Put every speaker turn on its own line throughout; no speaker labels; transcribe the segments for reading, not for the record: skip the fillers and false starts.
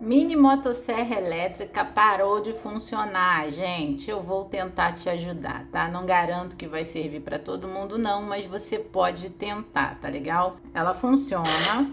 Mini motosserra elétrica parou de funcionar, gente. Eu vou tentar te ajudar, tá? Não garanto que vai servir para todo mundo não, mas você pode tentar, tá legal? Ela funciona,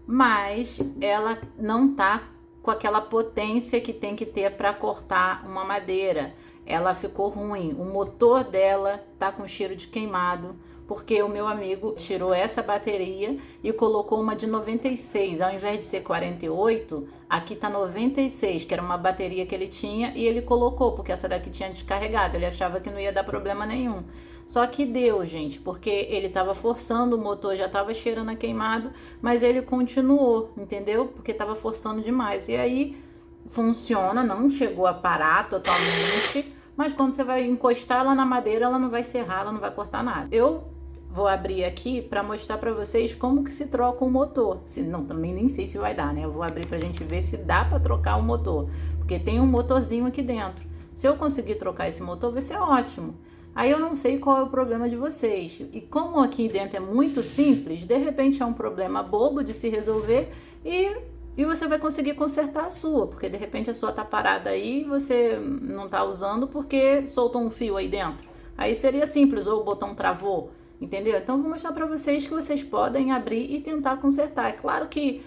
mas ela não tá com aquela potência que tem que ter para cortar uma madeira. Ela ficou ruim. O motor dela tá com cheiro de queimado, porque o meu amigo tirou essa bateria e colocou uma de 96, ao invés de ser 48, aqui tá 96, que era uma bateria que ele tinha, e ele colocou, porque essa daqui tinha descarregado, ele achava que não ia dar problema nenhum. Só que deu, gente, porque ele tava forçando, o motor já tava cheirando a queimado, mas ele continuou, entendeu? Porque tava forçando demais. E aí funciona, não chegou a parar totalmente, mas quando você vai encostar ela na madeira, ela não vai serrar, ela não vai cortar nada. Eu vou abrir aqui para mostrar para vocês como que se troca o motor. Se não, também nem sei se vai dar, né? Eu vou abrir pra gente ver se dá para trocar o motor, porque tem um motorzinho aqui dentro. Se eu conseguir trocar esse motor, vai ser ótimo. Aí eu não sei qual é o problema de vocês. E como aqui dentro é muito simples, de repente é um problema bobo de se resolver e você vai conseguir consertar a sua, porque de repente a sua tá parada aí e você não tá usando porque soltou um fio aí dentro. Aí seria simples, ou o botão travou, entendeu? Então vou mostrar para vocês que vocês podem abrir e tentar consertar. É claro que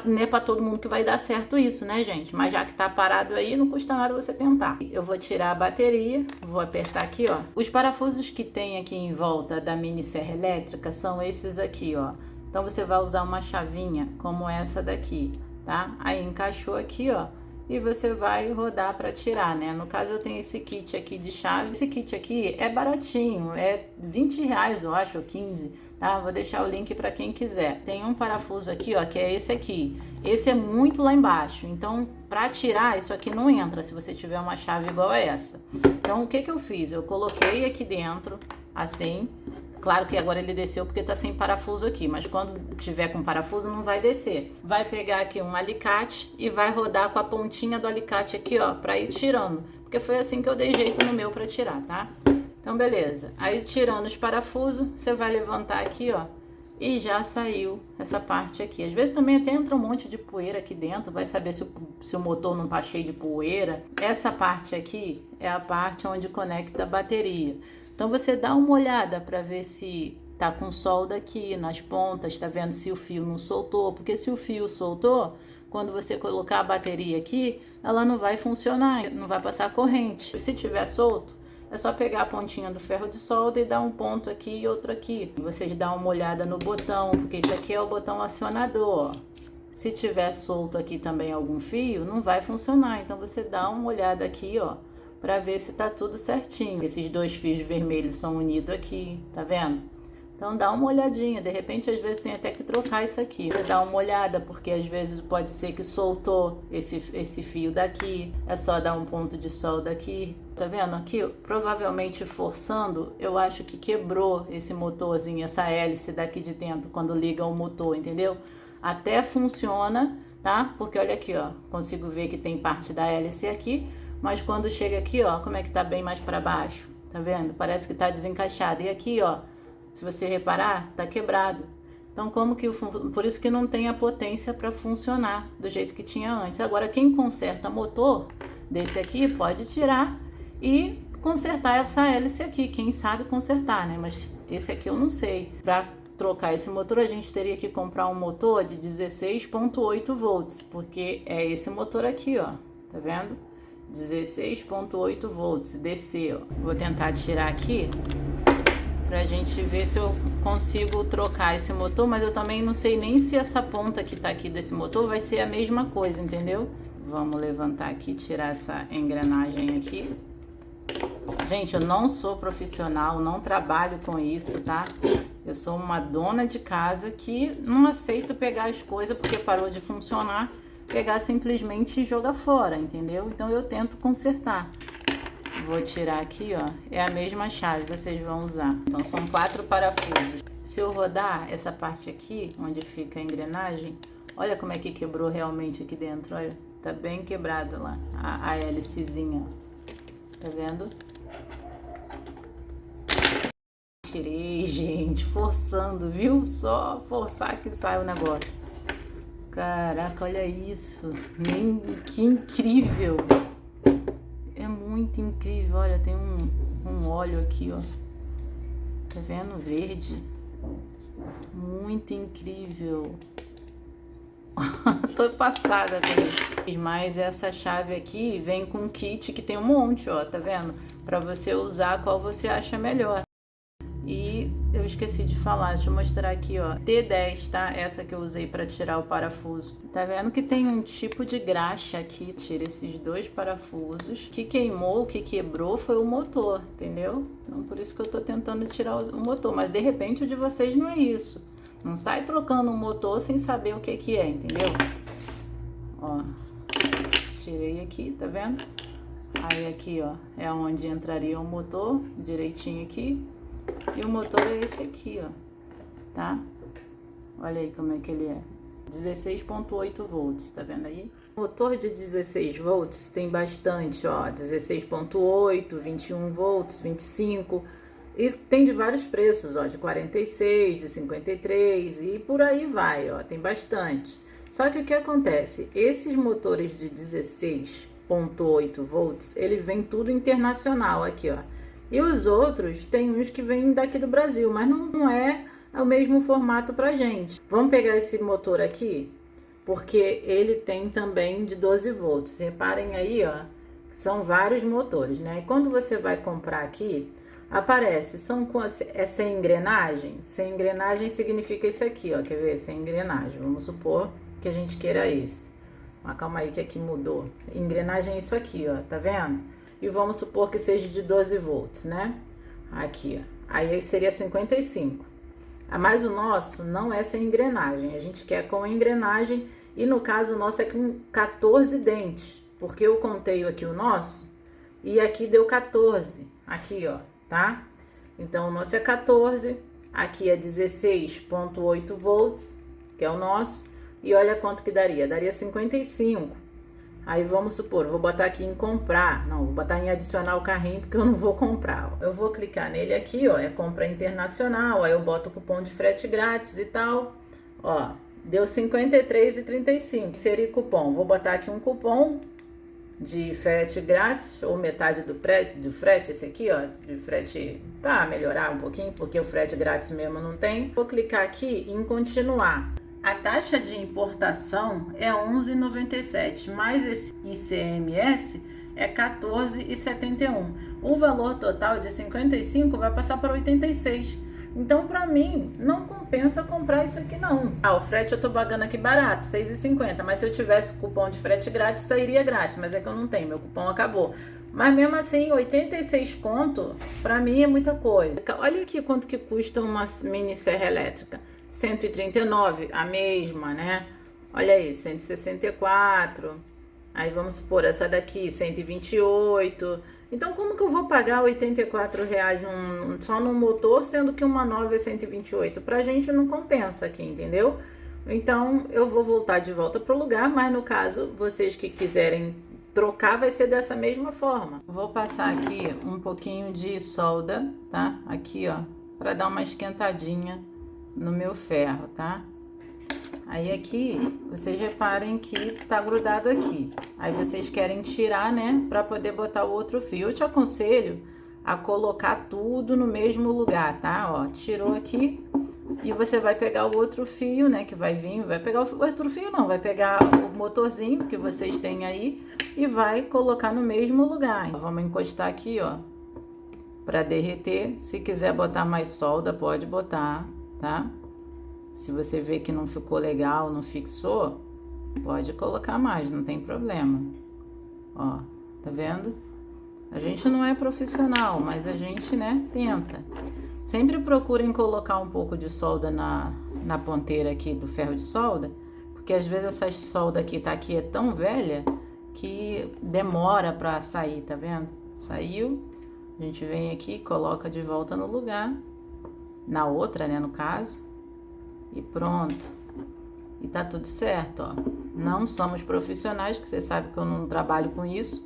não é para todo mundo que vai dar certo isso, né, gente? Mas já que tá parado aí, não custa nada você tentar. Eu vou tirar a bateria, vou apertar aqui, ó. Os parafusos que tem aqui em volta da mini serra elétrica são esses aqui, ó. Então você vai usar uma chavinha como essa daqui, tá? Aí encaixou aqui, ó. E você vai rodar para tirar, né? No caso eu tenho esse kit aqui de chave. Esse kit aqui é baratinho, é R$ 20, eu acho, ou 15, tá? Vou deixar o link para quem quiser. Tem um parafuso aqui, ó, que é esse aqui. Esse é muito lá embaixo, então para tirar isso aqui não entra se você tiver uma chave igual a essa. Então o que que eu fiz? Eu coloquei aqui dentro, assim. Claro que agora ele desceu porque tá sem parafuso aqui, mas quando tiver com parafuso não vai descer. Vai pegar aqui um alicate e vai rodar com a pontinha do alicate aqui, ó, pra ir tirando. Porque foi assim que eu dei jeito no meu pra tirar, tá? Então, beleza. Aí, tirando os parafusos, você vai levantar aqui, ó, e já saiu essa parte aqui. Às vezes também até entra um monte de poeira aqui dentro, vai saber se o motor não tá cheio de poeira. Essa parte aqui é a parte onde conecta a bateria. Então você dá uma olhada para ver se tá com solda aqui nas pontas, tá vendo se o fio não soltou, porque se o fio soltou, quando você colocar a bateria aqui, ela não vai funcionar, não vai passar corrente. Se tiver solto, é só pegar a pontinha do ferro de solda e dar um ponto aqui e outro aqui. Vocês dão uma olhada no botão, porque isso aqui é o botão acionador, ó. Se tiver solto aqui também algum fio, não vai funcionar. Então você dá uma olhada aqui, ó, para ver se tá tudo certinho. Esses dois fios vermelhos são unidos aqui, tá vendo? Então dá uma olhadinha, de repente às vezes tem até que trocar isso aqui. Você dá uma olhada, porque às vezes pode ser que soltou esse fio daqui. É só dar um ponto de solda aqui. Tá vendo aqui? Provavelmente forçando, eu acho que quebrou esse motorzinho, essa hélice daqui de dentro, quando liga o motor, entendeu? Até funciona, tá? Porque olha aqui, ó, consigo ver que tem parte da hélice aqui, mas quando chega aqui, ó, como é que tá bem mais para baixo, tá vendo? Parece que tá desencaixado. E aqui, ó, se você reparar, tá quebrado. Então, como que por isso que não tem a potência para funcionar do jeito que tinha antes. Agora, quem conserta motor desse aqui pode tirar e consertar essa hélice aqui. Quem sabe consertar, né? Mas esse aqui eu não sei. Para trocar esse motor, a gente teria que comprar um motor de 16,8 volts, porque é esse motor aqui, ó, tá vendo? 16,8 volts, DC, ó. Vou tentar tirar aqui pra gente ver se eu consigo trocar esse motor, mas eu também não sei nem se essa ponta que tá aqui desse motor vai ser a mesma coisa, entendeu? Vamos levantar aqui, tirar essa engrenagem aqui. Gente, eu não sou profissional, não trabalho com isso, tá? Eu sou uma dona de casa que não aceito pegar as coisas porque parou de funcionar, pegar simplesmente e jogar fora, entendeu? Então eu tento consertar. Vou tirar aqui, ó, é a mesma chave que vocês vão usar. Então são 4 parafusos. Se eu rodar essa parte aqui, onde fica a engrenagem, olha como é que quebrou realmente aqui dentro, olha. Tá bem quebrado lá, a hélicezinha, ó. Tá vendo? Tirei, gente, forçando, viu? Só forçar que sai o negócio. Caraca, olha isso. Que incrível. É muito incrível. Olha, tem um óleo aqui, ó. Tá vendo? Verde. Muito incrível. Tô passada com isso. Mas essa chave aqui vem com um kit que tem um monte, ó. Tá vendo? Pra você usar qual você acha melhor. E eu esqueci de falar, deixa eu mostrar aqui, ó, T10, tá? Essa que eu usei para tirar o parafuso. Tá vendo que tem um tipo de graxa aqui, tira esses dois parafusos. O que queimou, o que quebrou foi o motor, entendeu? Então por isso que eu tô tentando tirar o motor, mas de repente o de vocês não é isso. Não sai trocando o motor sem saber o que é, entendeu? Ó, tirei aqui, tá vendo? Aí aqui, ó, é onde entraria o motor, direitinho aqui. E o motor é esse aqui, ó, tá? Olha aí como é que ele é. 16.8 volts, tá vendo aí? Motor de 16 volts tem bastante, ó, 16.8, 21 volts, 25. E tem de vários preços, ó, de 46, de 53 e por aí vai, ó, tem bastante. Só que o que acontece? Esses motores de 16.8 volts, ele vem tudo internacional aqui, ó. E os outros, tem uns que vêm daqui do Brasil, mas não é o mesmo formato pra gente. Vamos pegar esse motor aqui, porque ele tem também de 12 volts. Reparem aí, ó, são vários motores, né? E quando você vai comprar aqui, aparece, é sem engrenagem? Sem engrenagem significa esse aqui, ó, quer ver? Sem engrenagem, vamos supor que a gente queira esse. Mas calma aí que aqui mudou. Engrenagem é isso aqui, ó, tá vendo? E vamos supor que seja de 12 volts, né? Aqui, ó. Aí seria 55. Mas o nosso não é sem engrenagem. A gente quer com engrenagem. E no caso, o nosso é com 14 dentes. Porque eu contei aqui o nosso. E aqui deu 14. Aqui, ó, tá? Então, o nosso é 14. Aqui é 16.8 volts, que é o nosso. E olha quanto que daria. Daria 55. Aí vamos supor, vou botar aqui em comprar, não, vou botar em adicionar o carrinho porque eu não vou comprar. Ó. Eu vou clicar nele aqui, ó, é compra internacional, aí eu boto o cupom de frete grátis e tal. Ó, deu 53,35, seria cupom. Vou botar aqui um cupom de frete grátis, ou metade do frete, esse aqui, ó, de frete, pra melhorar um pouquinho, porque o frete grátis mesmo não tem. Vou clicar aqui em continuar. A taxa de importação é 11,97, mais esse ICMS é 14,71. O valor total de 55 vai passar para 86. Então, para mim, não compensa comprar isso aqui não. O frete eu tô pagando aqui barato, 6,50, mas se eu tivesse cupom de frete grátis, sairia grátis, mas é que eu não tenho, meu cupom acabou. Mas mesmo assim, 86 conto, para mim é muita coisa. Olha aqui quanto que custa uma mini serra elétrica. 139, a mesma, né? Olha aí, 164. Aí vamos supor essa daqui, 128. Então, como que eu vou pagar R$84 só no motor, sendo que uma nova é 128? Pra gente não compensa aqui, entendeu? Então, eu vou voltar de volta pro lugar, mas no caso, vocês que quiserem trocar, vai ser dessa mesma forma. Vou passar aqui um pouquinho de solda, tá? Aqui, ó, pra dar uma esquentadinha no meu ferro, tá? Aí aqui, vocês reparem que tá grudado aqui. Aí vocês querem tirar, né, pra poder botar o outro fio. Eu te aconselho a colocar tudo no mesmo lugar, tá? Ó, tirou aqui e você vai pegar o outro fio, né, que vai vir, vai pegar o outro fio não, vai pegar o motorzinho que vocês têm aí e vai colocar no mesmo lugar. Então, vamos encostar aqui, ó, pra derreter. Se quiser botar mais solda, pode botar, tá? Se você vê que não ficou legal, não fixou, pode colocar mais, não tem problema. Ó, tá vendo? A gente não é profissional, mas a gente, né, tenta. Sempre procurem colocar um pouco de solda na ponteira aqui do ferro de solda, porque às vezes essa solda que tá aqui é tão velha que demora pra sair, tá vendo? Saiu, a gente vem aqui, coloca de volta no lugar, na outra, né, no caso. E pronto. E tá tudo certo, ó. Não somos profissionais, que você sabe que eu não trabalho com isso,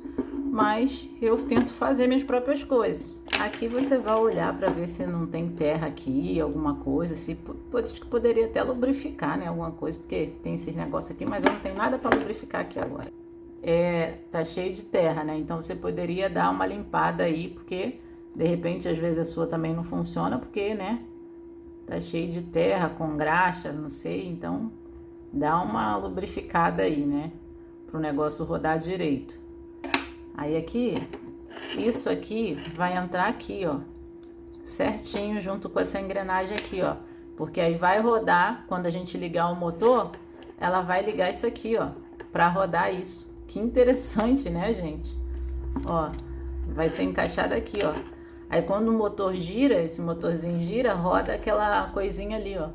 mas eu tento fazer minhas próprias coisas. Aqui você vai olhar para ver se não tem terra aqui, alguma coisa, se poderia até lubrificar, né, alguma coisa, porque tem esses negócios aqui, mas eu não tenho nada para lubrificar aqui agora. Tá cheio de terra, né? Então você poderia dar uma limpada aí, porque de repente às vezes a sua também não funciona, porque, né, tá cheio de terra, com graxa, não sei, então dá uma lubrificada aí, né, pro negócio rodar direito. Aí aqui, isso aqui vai entrar aqui, ó, certinho junto com essa engrenagem aqui, ó, porque aí vai rodar, quando a gente ligar o motor, ela vai ligar isso aqui, ó, pra rodar isso. Que interessante, né, gente? Ó, vai ser encaixado aqui, ó. Aí quando o motor gira, esse motorzinho gira, roda aquela coisinha ali, ó.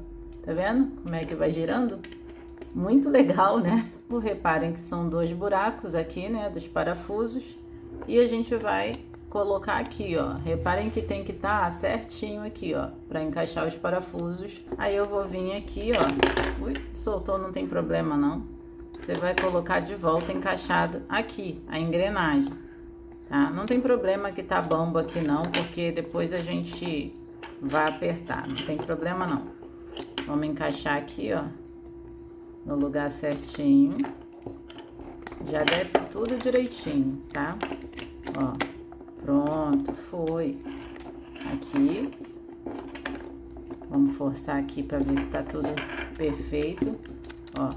Tá vendo como é que vai girando? Muito legal, né? Reparem que são 2 buracos aqui, né, dos parafusos. E a gente vai colocar aqui, ó. Reparem que tem que estar certinho aqui, ó, para encaixar os parafusos. Aí eu vou vir aqui, ó. Ui, soltou, não tem problema não. Você vai colocar de volta encaixado aqui, a engrenagem, tá? Não tem problema que tá bambo aqui não, porque depois a gente vai apertar, não tem problema não. Vamos encaixar aqui, ó, no lugar certinho. Já desce tudo direitinho, tá? Ó, pronto, foi. Aqui. Vamos forçar aqui pra ver se tá tudo perfeito, ó.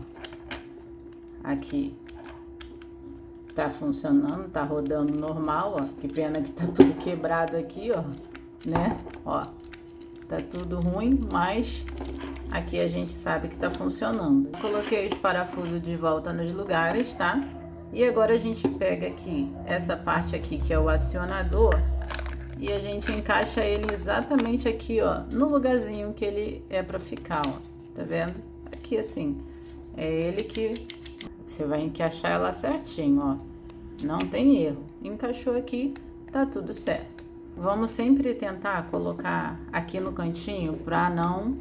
Aqui tá funcionando, tá rodando normal, ó. Que pena que tá tudo quebrado aqui, ó, né? Ó, tá tudo ruim, mas aqui a gente sabe que tá funcionando. Coloquei os parafusos de volta nos lugares, tá? E agora a gente pega aqui essa parte aqui que é o acionador e a gente encaixa ele exatamente aqui, ó, no lugarzinho que ele é pra ficar, ó. Tá vendo? Aqui assim, é ele que você vai encaixar ela certinho, ó. Não tem erro. Encaixou aqui, tá tudo certo. Vamos sempre tentar colocar aqui no cantinho pra não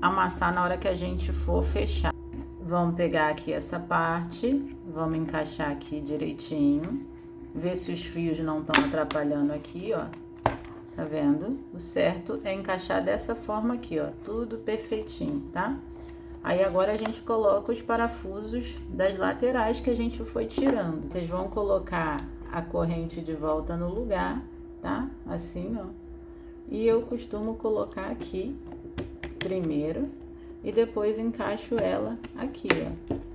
amassar na hora que a gente for fechar. Vamos pegar aqui essa parte, vamos encaixar aqui direitinho. Ver se os fios não estão atrapalhando aqui, ó. Tá vendo? O certo é encaixar dessa forma aqui, ó. Tudo perfeitinho, tá? Aí agora a gente coloca os parafusos das laterais que a gente foi tirando. Vocês vão colocar a corrente de volta no lugar, tá? Assim, ó. E eu costumo colocar aqui primeiro e depois encaixo ela aqui, ó.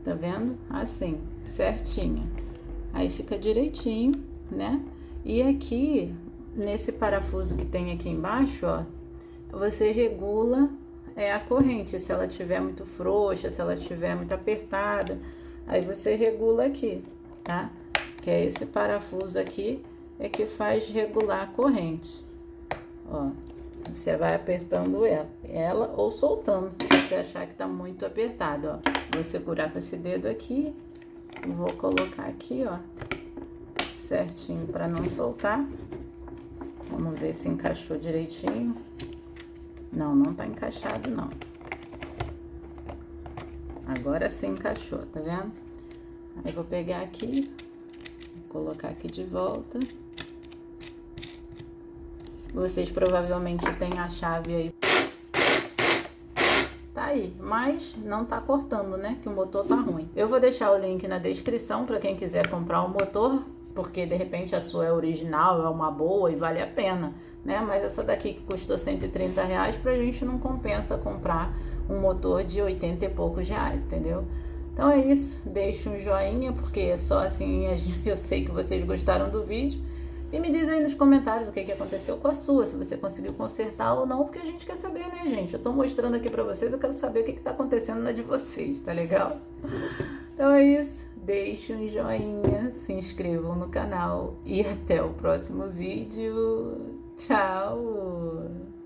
Tá vendo? Assim, certinha. Aí fica direitinho, né? E aqui, nesse parafuso que tem aqui embaixo, ó, você regula a corrente, se ela tiver muito frouxa, se ela tiver muito apertada, aí você regula aqui, tá? Que é esse parafuso aqui é que faz regular a corrente. Ó, você vai apertando ela ou soltando, se você achar que tá muito apertado, ó. Vou segurar com esse dedo aqui, vou colocar aqui, ó, certinho para não soltar. Vamos ver se encaixou direitinho. Não, não tá encaixado, não. Agora sim encaixou, tá vendo? Aí vou pegar aqui, vou colocar aqui de volta. Vocês provavelmente têm a chave aí. Tá aí, mas não tá cortando, né? Que o motor tá ruim. Eu vou deixar o link na descrição para quem quiser comprar um motor, porque de repente a sua é original, é uma boa e vale a pena, né? Mas essa daqui que custou R$130, pra gente não compensa comprar um motor de 80 e poucos reais, entendeu? Então é isso, deixa um joinha, porque só assim eu sei que vocês gostaram do vídeo. E me diz aí nos comentários o que aconteceu com a sua, se você conseguiu consertar ou não, porque a gente quer saber, né, gente? Eu tô mostrando aqui pra vocês, eu quero saber o que tá acontecendo na de vocês, tá legal? Então é isso, deixe um joinha, se inscrevam no canal e até o próximo vídeo. Tchau!